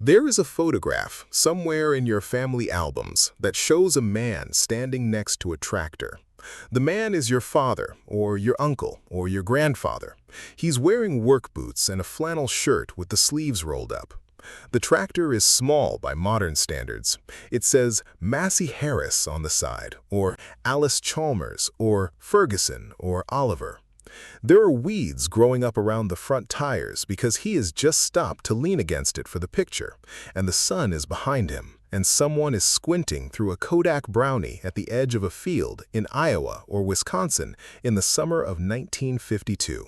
There is a photograph somewhere in your family albums that shows a man standing next to a tractor. The man is your father, or your uncle, or your grandfather. He's wearing work boots and a flannel shirt with the sleeves rolled up. The tractor is small by modern standards. It says Massey Harris on the side, or Alice Chalmers, or Ferguson, or Oliver. There are weeds growing up around the front tires because he has just stopped to lean against it for the picture, and the sun is behind him, and someone is squinting through a Kodak brownie at the edge of a field in Iowa or Wisconsin in the summer of 1952.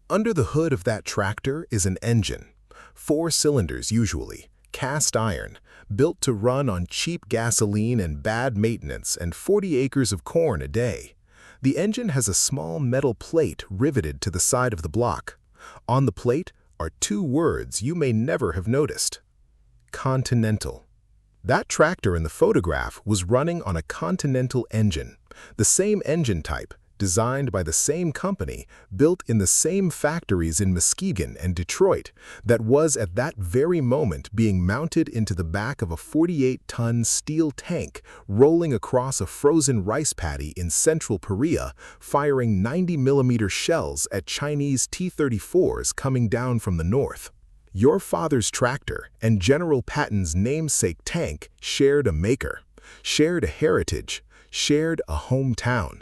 Under the hood of that tractor is an engine. 4 cylinders usually, cast iron, built to run on cheap gasoline and bad maintenance and 40 acres of corn a day. The engine has a small metal plate riveted to the side of the block. On the plate are 2 words you may never have noticed. Continental. That tractor in the photograph was running on a Continental engine, the same engine type, designed by the same company, built in the same factories in Muskegon and Detroit, that was at that very moment being mounted into the back of a 48-ton steel tank rolling across a frozen rice paddy in central Korea, firing 90mm shells at Chinese T-34s coming down from the north. Your father's tractor and General Patton's namesake tank shared a maker, shared a heritage, shared a hometown.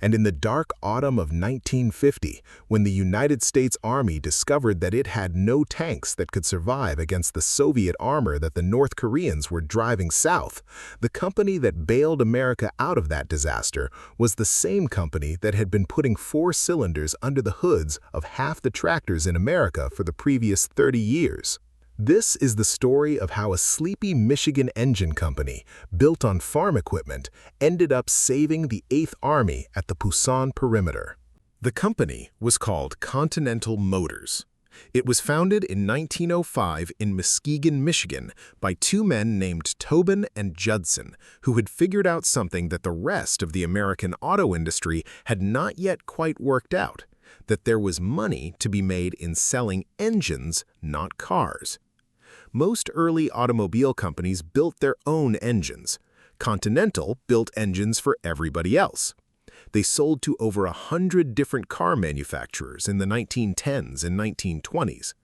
And in the dark autumn of 1950, when the United States Army discovered that it had no tanks that could survive against the Soviet armor that the North Koreans were driving south, the company that bailed America out of that disaster was the same company that had been putting 4 cylinders under the hoods of half the tractors in America for the previous 30 years. This is the story of how a sleepy Michigan engine company, built on farm equipment, ended up saving the 8th Army at the Pusan perimeter. The company was called Continental Motors. It was founded in 1905 in Muskegon, Michigan, by 2 men named Tobin and Judson, who had figured out something that the rest of the American auto industry had not yet quite worked out, that there was money to be made in selling engines, not cars. Most early automobile companies built their own engines. Continental built engines for everybody else. They sold to over 100 different car manufacturers in the 1910s and 1920s.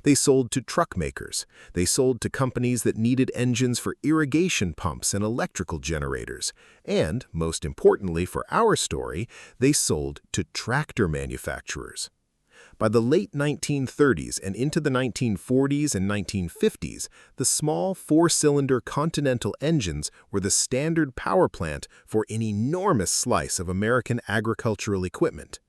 They sold to truck makers. They sold to companies that needed engines for irrigation pumps and electrical generators. And, most importantly for our story, they sold to tractor manufacturers. By the late 1930s and into the 1940s and 1950s, the small 4-cylinder Continental engines were the standard power plant for an enormous slice of American agricultural equipment.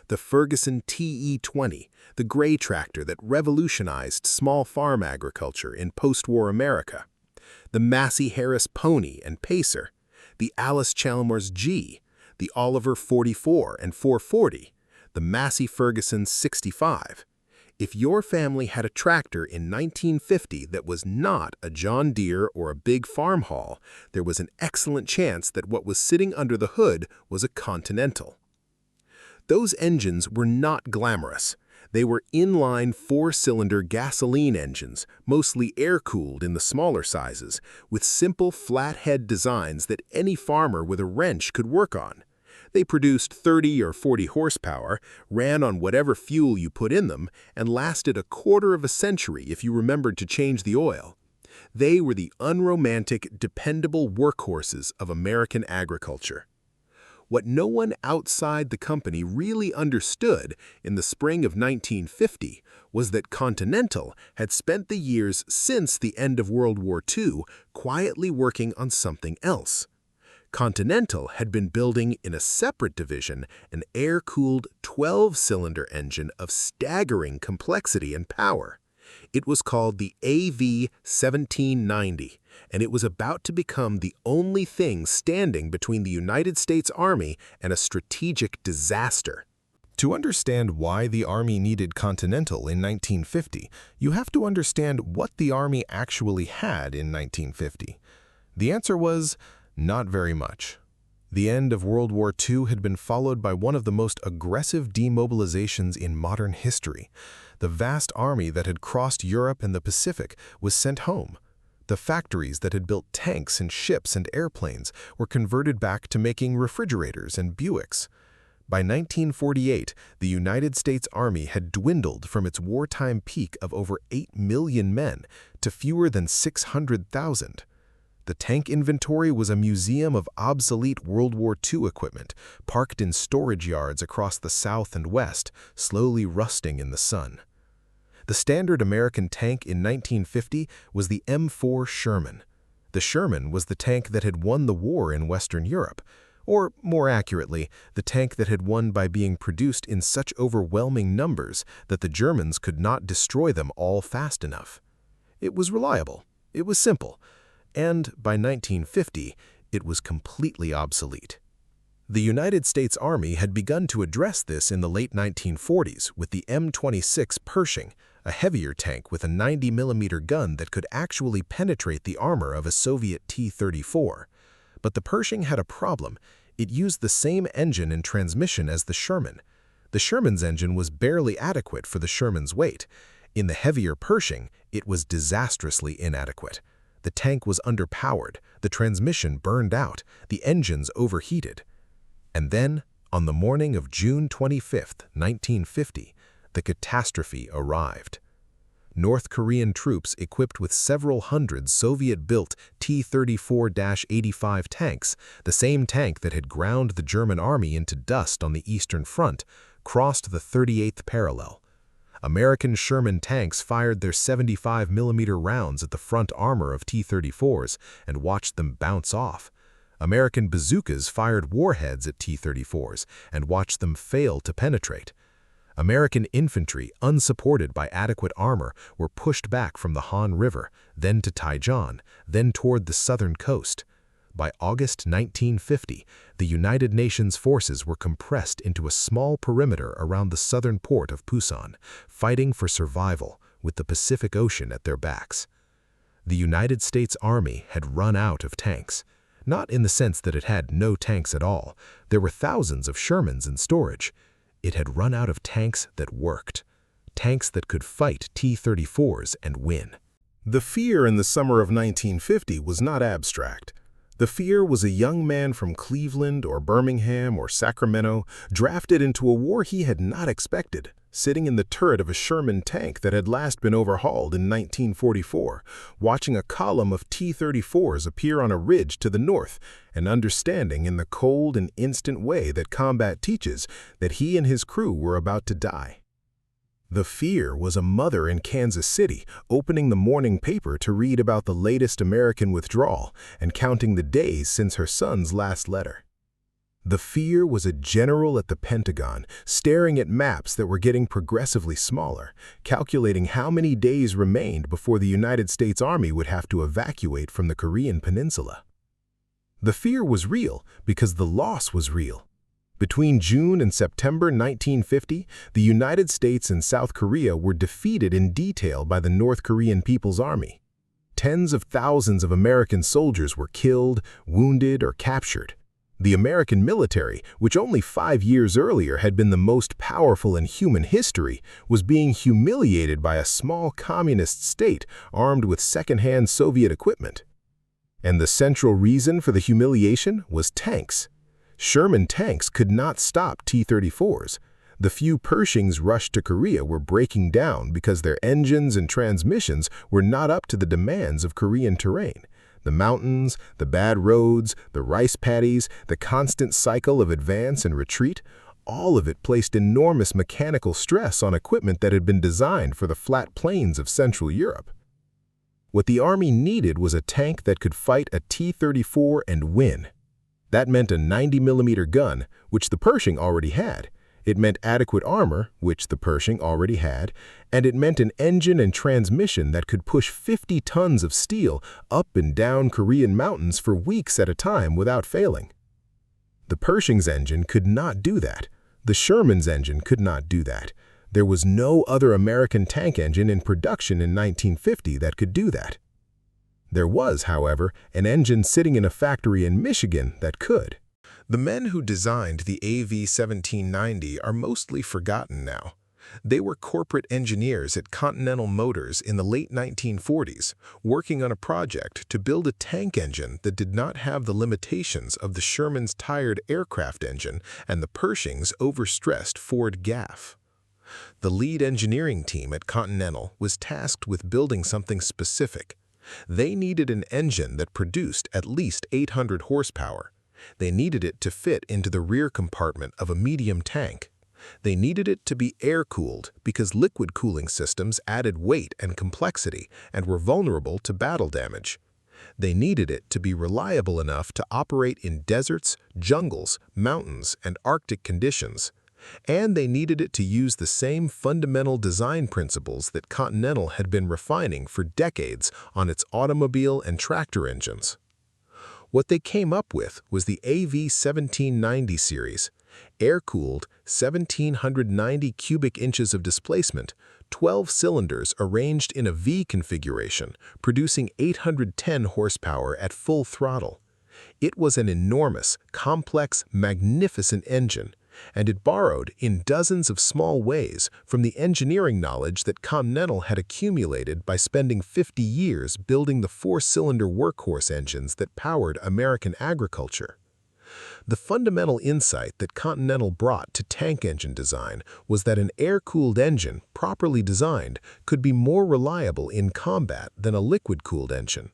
The Ferguson TE-20, the gray tractor that revolutionized small farm agriculture in post-war America. The Massey Harris Pony and Pacer. The Alice Chalmers G. The Oliver 44 and 440. The Massey Ferguson 65. If your family had a tractor in 1950 that was not a John Deere or a big farm haul, there was an excellent chance that what was sitting under the hood was a Continental. Those engines were not glamorous. They were inline 4-cylinder gasoline engines, mostly air-cooled in the smaller sizes, with simple flat-head designs that any farmer with a wrench could work on. They produced 30 or 40 horsepower, ran on whatever fuel you put in them, and lasted a quarter of a century if you remembered to change the oil. They were the unromantic, dependable workhorses of American agriculture. What no one outside the company really understood in the spring of 1950 was that Continental had spent the years since the end of World War II quietly working on something else. Continental had been building in a separate division an air-cooled 12-cylinder engine of staggering complexity and power. It was called the AV-1790, and it was about to become the only thing standing between the United States Army and a strategic disaster. To understand why the Army needed Continental in 1950, you have to understand what the Army actually had in 1950. The answer was not very much. The end of World War II had been followed by one of the most aggressive demobilizations in modern history. The vast army that had crossed Europe and the Pacific was sent home. The factories that had built tanks and ships and airplanes were converted back to making refrigerators and Buicks. By 1948, the United States Army had dwindled from its wartime peak of over 8 million men to fewer than 600,000. The tank inventory was a museum of obsolete World War II equipment, parked in storage yards across the South and West, slowly rusting in the sun. The standard American tank in 1950 was the M4 Sherman. The Sherman was the tank that had won the war in Western Europe, or more accurately, the tank that had won by being produced in such overwhelming numbers that the Germans could not destroy them all fast enough. It was reliable, it was simple, and by 1950, it was completely obsolete. The United States Army had begun to address this in the late 1940s with the M46 Pershing, a heavier tank with a 90mm gun that could actually penetrate the armor of a Soviet T-34. But the Pershing had a problem. It used the same engine and transmission as the Sherman. The Sherman's engine was barely adequate for the Sherman's weight. In the heavier Pershing, it was disastrously inadequate. The tank was underpowered, the transmission burned out, the engines overheated. And then, on the morning of June 25, 1950, the catastrophe arrived. North Korean troops equipped with several hundred Soviet-built T-34-85 tanks, the same tank that had ground the German army into dust on the Eastern Front, crossed the 38th parallel. American Sherman tanks fired their 75mm rounds at the front armor of T-34s and watched them bounce off. American bazookas fired warheads at T-34s and watched them fail to penetrate. American infantry, unsupported by adequate armor, were pushed back from the Han River, then to Taiwan, then toward the southern coast. By August 1950, the United Nations forces were compressed into a small perimeter around the southern port of Pusan, fighting for survival with the Pacific Ocean at their backs. The United States Army had run out of tanks. Not in the sense that it had no tanks at all. There were thousands of Shermans in storage. It had run out of tanks that worked. Tanks that could fight T-34s and win. The fear in the summer of 1950 was not abstract. The fear was a young man from Cleveland or Birmingham or Sacramento drafted into a war he had not expected, sitting in the turret of a Sherman tank that had last been overhauled in 1944, watching a column of T-34s appear on a ridge to the north, and understanding in the cold and instant way that combat teaches that he and his crew were about to die. The fear was a mother in Kansas City opening the morning paper to read about the latest American withdrawal and counting the days since her son's last letter. The fear was a general at the Pentagon staring at maps that were getting progressively smaller, calculating how many days remained before the United States Army would have to evacuate from the Korean Peninsula. The fear was real because the loss was real. Between June and September 1950, the United States and South Korea were defeated in detail by the North Korean People's Army. Tens of thousands of American soldiers were killed, wounded, or captured. The American military, which only 5 years earlier had been the most powerful in human history, was being humiliated by a small communist state armed with second-hand Soviet equipment. And the central reason for the humiliation was tanks. Sherman tanks could not stop T-34s. The few Pershings rushed to Korea were breaking down because their engines and transmissions were not up to the demands of Korean terrain. The mountains, the bad roads, the rice paddies, the constant cycle of advance and retreat, all of it placed enormous mechanical stress on equipment that had been designed for the flat plains of Central Europe. What the Army needed was a tank that could fight a T-34 and win. That meant a 90mm gun, which the Pershing already had. It meant adequate armor, which the Pershing already had, and it meant an engine and transmission that could push 50 tons of steel up and down Korean mountains for weeks at a time without failing. The Pershing's engine could not do that. The Sherman's engine could not do that. There was no other American tank engine in production in 1950 that could do that. There was, however, an engine sitting in a factory in Michigan that could. The men who designed the AV-1790 are mostly forgotten now. They were corporate engineers at Continental Motors in the late 1940s, working on a project to build a tank engine that did not have the limitations of the Sherman's tired aircraft engine and the Pershing's overstressed Ford GAF. The lead engineering team at Continental was tasked with building something specific. They needed an engine that produced at least 800 horsepower. They needed it to fit into the rear compartment of a medium tank. They needed it to be air-cooled because liquid cooling systems added weight and complexity and were vulnerable to battle damage. They needed it to be reliable enough to operate in deserts, jungles, mountains, and Arctic conditions. And they needed it to use the same fundamental design principles that Continental had been refining for decades on its automobile and tractor engines. What they came up with was the AV-1790 series, air-cooled, 1,790 cubic inches of displacement, 12 cylinders arranged in a V configuration, producing 810 horsepower at full throttle. It was an enormous, complex, magnificent engine, and it borrowed, in dozens of small ways, from the engineering knowledge that Continental had accumulated by spending 50 years building the four-cylinder workhorse engines that powered American agriculture. The fundamental insight that Continental brought to tank engine design was that an air-cooled engine, properly designed, could be more reliable in combat than a liquid-cooled engine.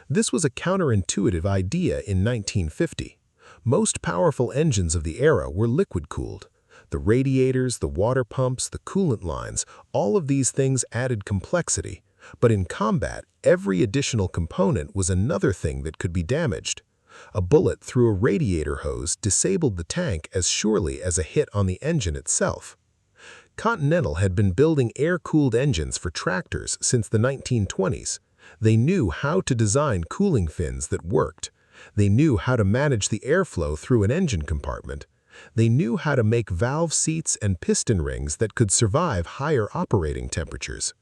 This was a counterintuitive idea in 1950. Most powerful engines of the era were liquid-cooled. The radiators, the water pumps, the coolant lines, all of these things added complexity. But in combat, every additional component was another thing that could be damaged. A bullet through a radiator hose disabled the tank as surely as a hit on the engine itself. Continental had been building air-cooled engines for tractors since the 1920s. They knew how to design cooling fins that worked. They knew how to manage the airflow through an engine compartment. They knew how to make valve seats and piston rings that could survive higher operating temperatures.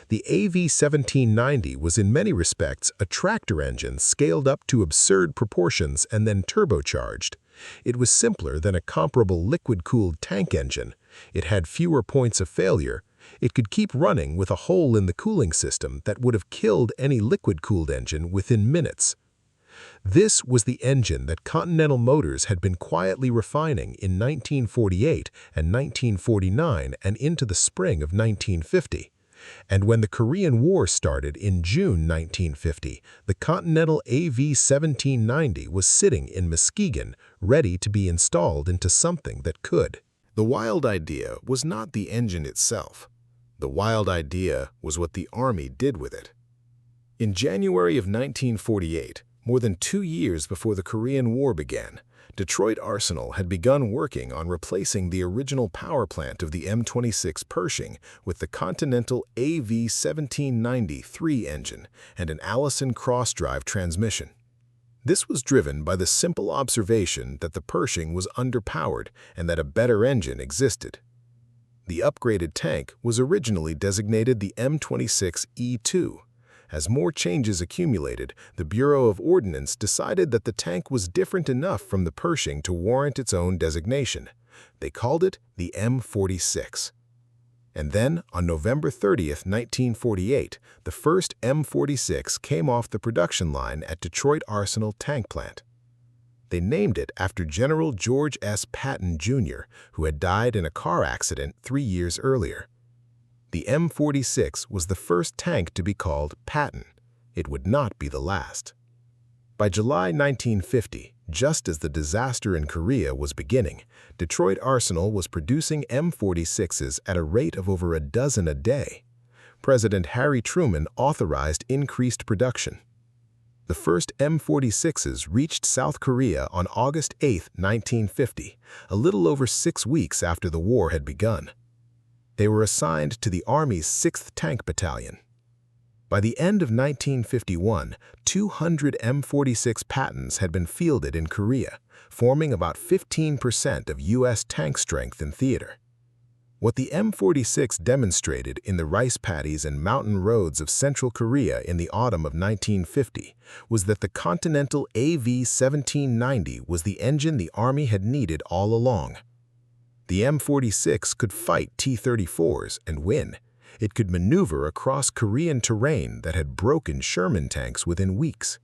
The AV-1790 was in many respects a tractor engine scaled up to absurd proportions and then turbocharged. It was simpler than a comparable liquid-cooled tank engine. It had fewer points of failure. It could keep running with a hole in the cooling system that would have killed any liquid-cooled engine within minutes. This was the engine that Continental Motors had been quietly refining in 1948 and 1949 and into the spring of 1950. And when the Korean War started in June 1950, the Continental AV-1790 was sitting in Muskegon, ready to be installed into something that could. The wild idea was not the engine itself. The wild idea was what the Army did with it. In January of 1948, more than 2 years before the Korean War began, Detroit Arsenal had begun working on replacing the original power plant of the M46 Pershing with the Continental AV-1790-3 engine and an Allison cross-drive transmission. This was driven by the simple observation that the Pershing was underpowered and that a better engine existed. The upgraded tank was originally designated the M46E2. As more changes accumulated, the Bureau of Ordnance decided that the tank was different enough from the Pershing to warrant its own designation. They called it the M46. And then, on November 30, 1948, the first M46 came off the production line at Detroit Arsenal Tank Plant. They named it after General George S. Patton, Jr., who had died in a car accident 3 years earlier. The M46 was the first tank to be called Patton. It would not be the last. By July 1950, just as the disaster in Korea was beginning, Detroit Arsenal was producing M46s at a rate of over a dozen a day. President Harry Truman authorized increased production. The first M46s reached South Korea on August 8, 1950, a little over 6 weeks after the war had begun. They were assigned to the Army's 6th Tank Battalion. By the end of 1951, 200 M46 Pattons had been fielded in Korea, forming about 15% of U.S. tank strength in theater. What the M46 demonstrated in the rice paddies and mountain roads of central Korea in the autumn of 1950 was that the Continental AV-1790 was the engine the Army had needed all along. The M46 could fight T-34s and win. It could maneuver across Korean terrain that had broken Sherman tanks within weeks.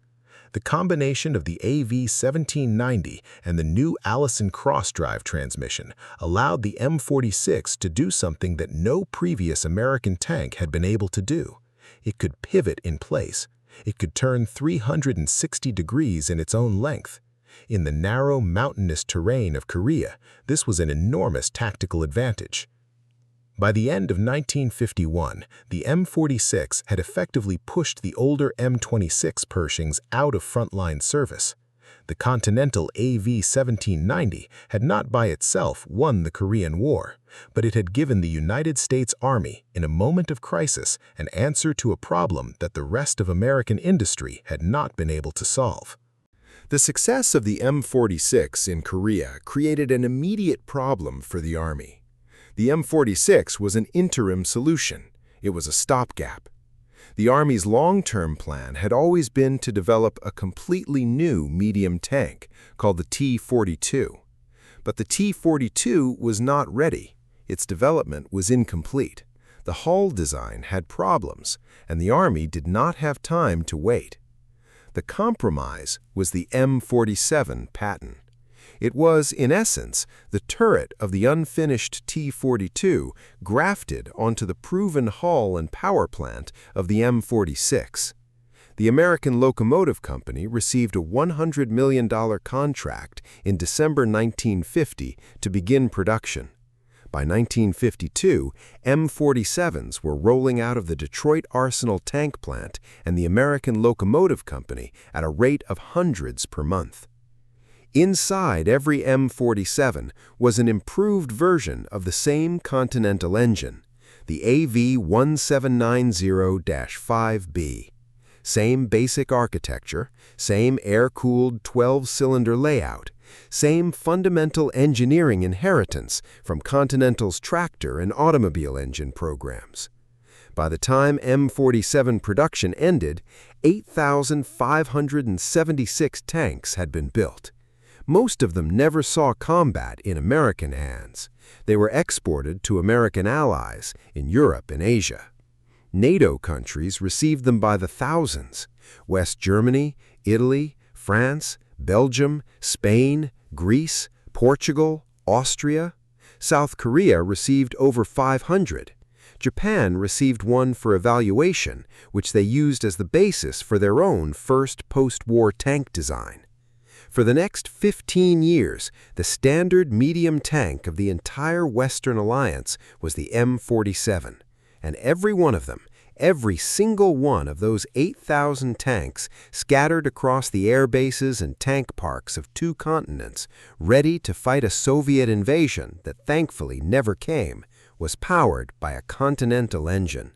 The combination of the AV-1790 and the new Allison cross-drive transmission allowed the M46 to do something that no previous American tank had been able to do. It could pivot in place. It could turn 360 degrees in its own length. In the narrow, mountainous terrain of Korea, this was an enormous tactical advantage. By the end of 1951, the M46 had effectively pushed the older M26 Pershings out of frontline service. The Continental AV-1790 had not by itself won the Korean War, but it had given the United States Army, in a moment of crisis, an answer to a problem that the rest of American industry had not been able to solve. The success of the M46 in Korea created an immediate problem for the Army. The M46 was an interim solution. It was a stopgap. The Army's long-term plan had always been to develop a completely new medium tank called the T-42. But the T-42 was not ready. Its development was incomplete. The hull design had problems, and the Army did not have time to wait. The compromise was the M47 Patton. It was, in essence, the turret of the unfinished T-42 grafted onto the proven hull and power plant of the M46. The American Locomotive Company received a $100 million contract in December 1950 to begin production. By 1952, M47s were rolling out of the Detroit Arsenal tank plant and the American Locomotive Company at a rate of hundreds per month. Inside every M47 was an improved version of the same Continental engine, the AV-1790-5B. Same basic architecture, same air-cooled 12-cylinder layout, same fundamental engineering inheritance from Continental's tractor and automobile engine programs. By the time M47 production ended, 8,576 tanks had been built. Most of them never saw combat in American hands. They were exported to American allies in Europe and Asia. NATO countries received them by the thousands. West Germany, Italy, France, Belgium, Spain, Greece, Portugal, Austria. South Korea received over 500. Japan received one for evaluation, which they used as the basis for their own first post-war tank design. For the next 15 years, the standard medium tank of the entire Western Alliance was the M47, and every one of them, every single one of those 8,000 tanks scattered across the air bases and tank parks of two continents, ready to fight a Soviet invasion that thankfully never came, was powered by a Continental engine.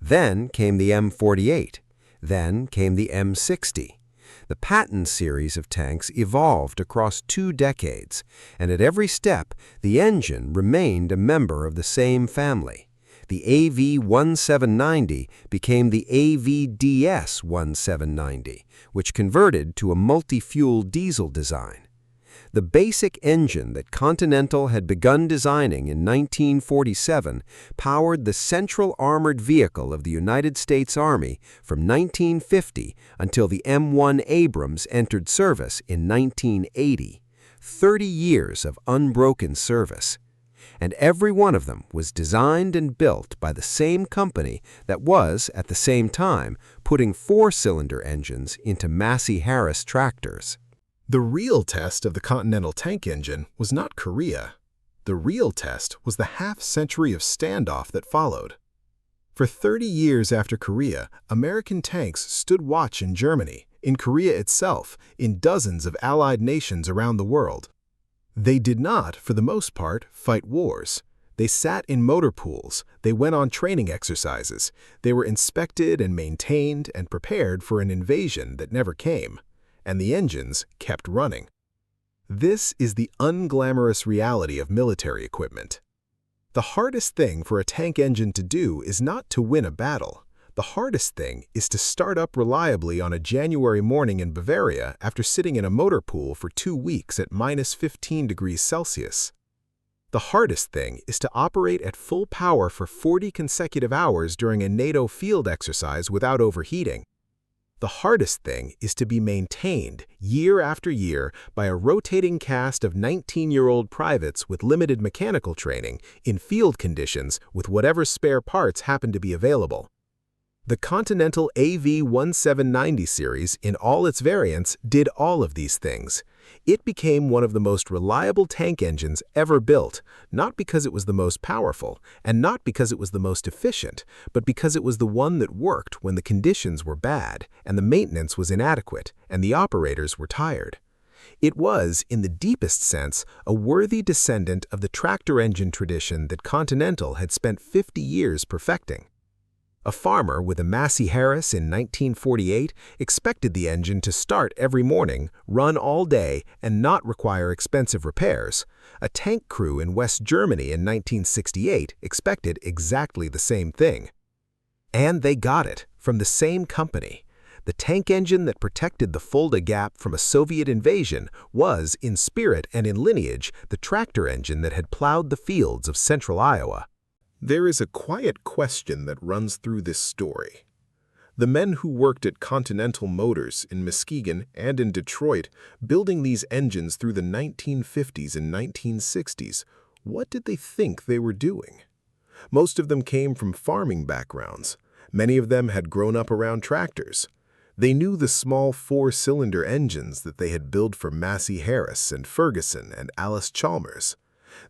Then came the M48. Then came the M60. The Patton series of tanks evolved across 2 decades, and at every step, the engine remained a member of the same family. The AV-1790 became the AVDS-1790, which converted to a multi-fuel diesel design. The basic engine that Continental had begun designing in 1947 powered the central armored vehicle of the United States Army from 1950 until the M1 Abrams entered service in 1980. 30 years of unbroken service. And every one of them was designed and built by the same company that was, at the same time, putting 4-cylinder engines into Massey Harris tractors. The real test of the Continental tank engine was not Korea. The real test was the half-century of standoff that followed. For 30 years after Korea, American tanks stood watch in Germany, in Korea itself, in dozens of allied nations around the world. They did not, for the most part, fight wars. They sat in motor pools, they went on training exercises, they were inspected and maintained and prepared for an invasion that never came. And the engines kept running. This is the unglamorous reality of military equipment. The hardest thing for a tank engine to do is not to win a battle. The hardest thing is to start up reliably on a January morning in Bavaria after sitting in a motor pool for 2 weeks at -15 degrees Celsius. The hardest thing is to operate at full power for 40 consecutive hours during a NATO field exercise without overheating. The hardest thing is to be maintained year after year by a rotating cast of 19-year-old privates with limited mechanical training in field conditions with whatever spare parts happen to be available. The Continental AV1790 series, in all its variants, did all of these things. It became one of the most reliable tank engines ever built, not because it was the most powerful, and not because it was the most efficient, but because it was the one that worked when the conditions were bad, and the maintenance was inadequate, and the operators were tired. It was, in the deepest sense, a worthy descendant of the tractor engine tradition that Continental had spent 50 years perfecting. A farmer with a Massey Harris in 1948 expected the engine to start every morning, run all day, and not require expensive repairs. A tank crew in West Germany in 1968 expected exactly the same thing. And they got it from the same company. The tank engine that protected the Fulda Gap from a Soviet invasion was, in spirit and in lineage, the tractor engine that had plowed the fields of central Iowa. There is a quiet question that runs through this story. The men who worked at Continental Motors in Muskegon and in Detroit, building these engines through the 1950s and 1960s, what did they think they were doing? Most of them came from farming backgrounds. Many of them had grown up around tractors. They knew the small 4-cylinder engines that they had built for Massey Harris and Ferguson and Alice Chalmers.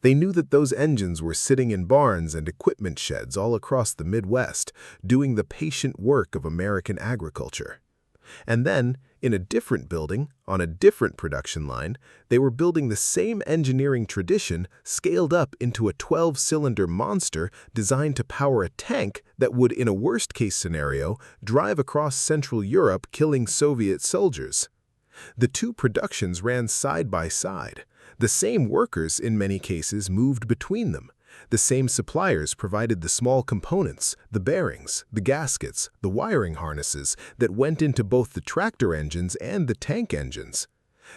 They knew that those engines were sitting in barns and equipment sheds all across the Midwest, doing the patient work of American agriculture. And then, in a different building, on a different production line, they were building the same engineering tradition scaled up into a 12-cylinder monster designed to power a tank that would, in a worst-case scenario, drive across Central Europe killing Soviet soldiers. The two productions ran side by side. The same workers, in many cases, moved between them. The same suppliers provided the small components, the bearings, the gaskets, the wiring harnesses that went into both the tractor engines and the tank engines.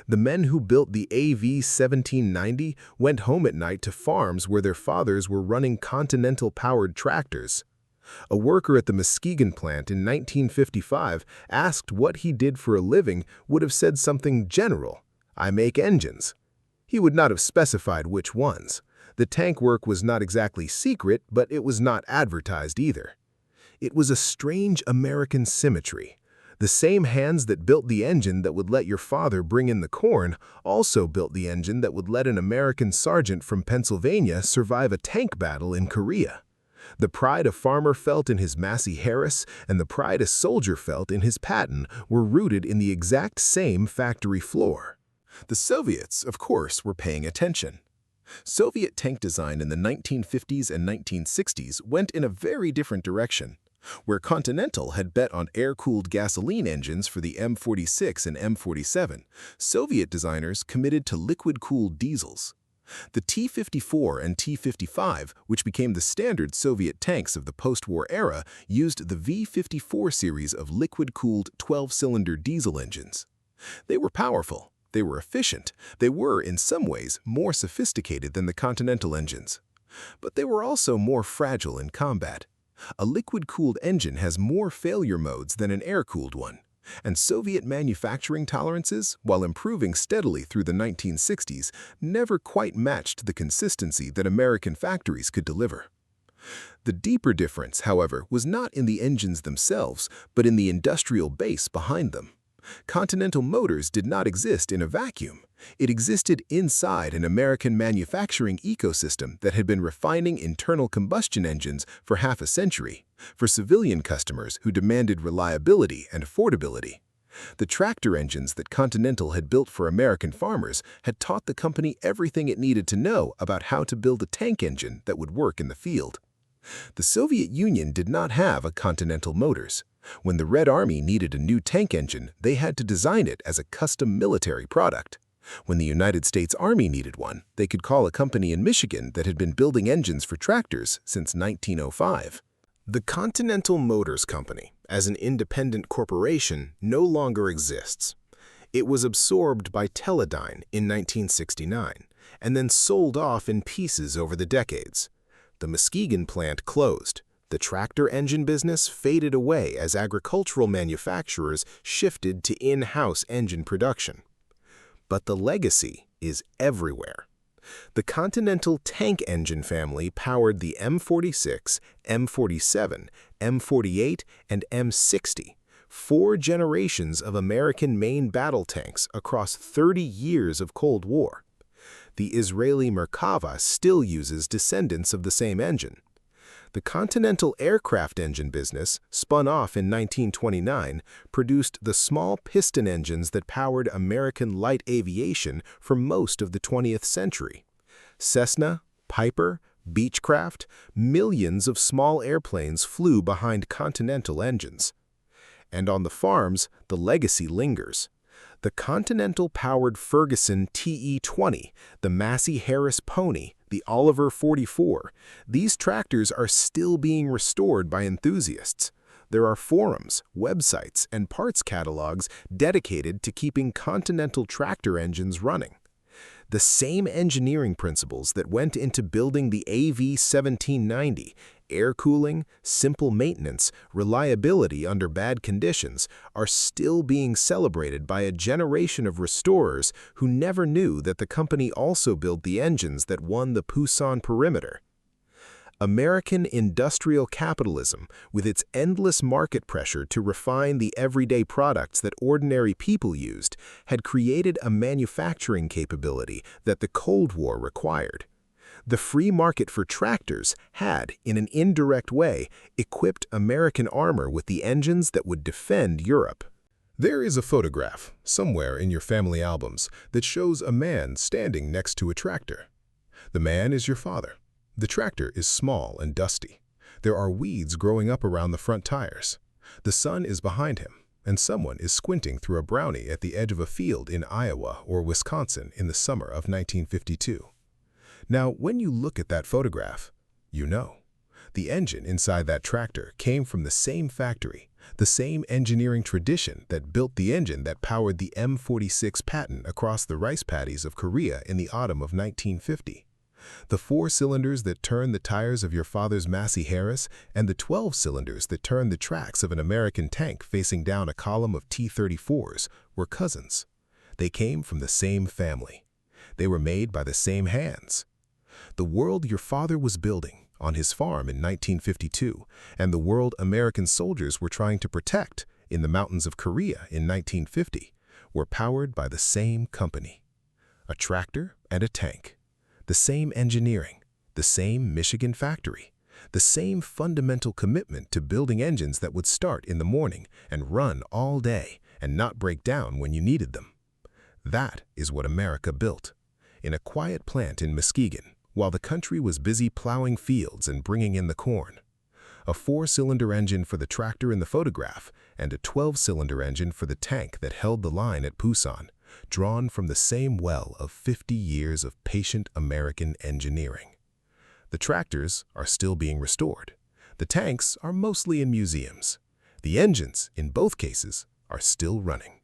The men who built the AV1790 went home at night to farms where their fathers were running Continental-powered tractors. A worker at the Muskegon plant in 1955 asked what he did for a living would have said something general: "I make engines." He would not have specified which ones. The tank work was not exactly secret, but it was not advertised either. It was a strange American symmetry. The same hands that built the engine that would let your father bring in the corn also built the engine that would let an American sergeant from Pennsylvania survive a tank battle in Korea. The pride a farmer felt in his Massey Harris and the pride a soldier felt in his Patton were rooted in the exact same factory floor. The Soviets, of course, were paying attention. Soviet tank design in the 1950s and 1960s went in a very different direction. Where Continental had bet on air-cooled gasoline engines for the M46 and M47, Soviet designers committed to liquid-cooled diesels. The T-54 and T-55, which became the standard Soviet tanks of the post-war era, used the V-54 series of liquid-cooled 12-cylinder diesel engines. They were powerful. They were efficient. They were, in some ways, more sophisticated than the Continental engines. But they were also more fragile in combat. A liquid-cooled engine has more failure modes than an air-cooled one, and Soviet manufacturing tolerances, while improving steadily through the 1960s, never quite matched the consistency that American factories could deliver. The deeper difference, however, was not in the engines themselves, but in the industrial base behind them. Continental Motors did not exist in a vacuum. It existed inside an American manufacturing ecosystem that had been refining internal combustion engines for half a century, for civilian customers who demanded reliability and affordability. The tractor engines that Continental had built for American farmers had taught the company everything it needed to know about how to build a tank engine that would work in the field. The Soviet Union did not have a Continental Motors. When the Red Army needed a new tank engine, they had to design it as a custom military product. When the United States Army needed one, they could call a company in Michigan that had been building engines for tractors since 1905. The Continental Motors Company, as an independent corporation, no longer exists. It was absorbed by Teledyne in 1969 and then sold off in pieces over the decades. The Muskegon plant closed. The tractor engine business faded away as agricultural manufacturers shifted to in-house engine production. But the legacy is everywhere. The Continental tank engine family powered the M46, M47, M48, and M60, 4 generations of American main battle tanks across 30 years of Cold War. The Israeli Merkava still uses descendants of the same engine. The Continental aircraft engine business, spun off in 1929, produced the small piston engines that powered American light aviation for most of the 20th century. Cessna, Piper, Beechcraft, millions of small airplanes flew behind Continental engines. And on the farms, the legacy lingers. The Continental-powered Ferguson TE20, the Massey Harris Pony, the Oliver 44, these tractors are still being restored by enthusiasts. There are forums, websites, and parts catalogs dedicated to keeping Continental tractor engines running. The same engineering principles that went into building the AV-1790, air cooling, simple maintenance, reliability under bad conditions, are still being celebrated by a generation of restorers who never knew that the company also built the engines that won the Pusan perimeter. American industrial capitalism, with its endless market pressure to refine the everyday products that ordinary people used, had created a manufacturing capability that the Cold War required. The free market for tractors had, in an indirect way, equipped American armor with the engines that would defend Europe. There is a photograph, somewhere in your family albums, that shows a man standing next to a tractor. The man is your father. The tractor is small and dusty. There are weeds growing up around the front tires. The sun is behind him, and someone is squinting through a brownie at the edge of a field in Iowa or Wisconsin in the summer of 1952. Now, when you look at that photograph, you know. The engine inside that tractor came from the same factory, the same engineering tradition that built the engine that powered the M46 Patton across the rice paddies of Korea in the autumn of 1950. The 4 cylinders that turned the tires of your father's Massey Harris and the 12 cylinders that turned the tracks of an American tank facing down a column of T-34s were cousins. They came from the same family. They were made by the same hands. The world your father was building on his farm in 1952 and the world American soldiers were trying to protect in the mountains of Korea in 1950 were powered by the same company. A tractor and a tank. The same engineering, the same Michigan factory, the same fundamental commitment to building engines that would start in the morning and run all day and not break down when you needed them. That is what America built, in a quiet plant in Muskegon, while the country was busy plowing fields and bringing in the corn. A 4-cylinder engine for the tractor in the photograph and a 12-cylinder engine for the tank that held the line at Pusan, drawn from the same well of 50 years of patient American engineering. The tractors are still being restored. The tanks are mostly in museums. The engines, in both cases, are still running.